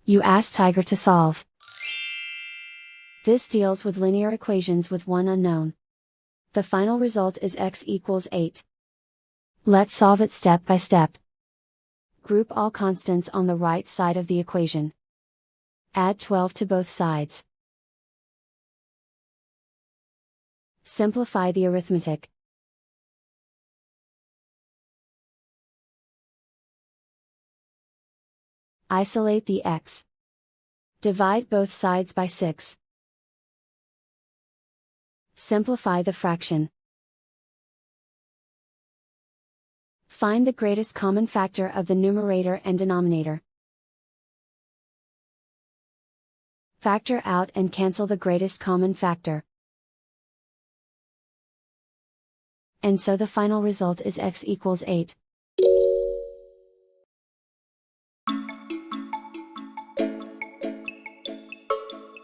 You ask Tiger to solve. This deals with linear equations with one unknown. The final result is x equals 8. Let's solve it step by step. Group all constants on the right side of the equation. Add 12 to both sides. Simplify the arithmetic. Isolate the x. Divide both sides by 6. Simplify the fraction. Find the greatest common factor of the numerator and denominator. Factor out and cancel the greatest common factor. And so the final result is x equals 8.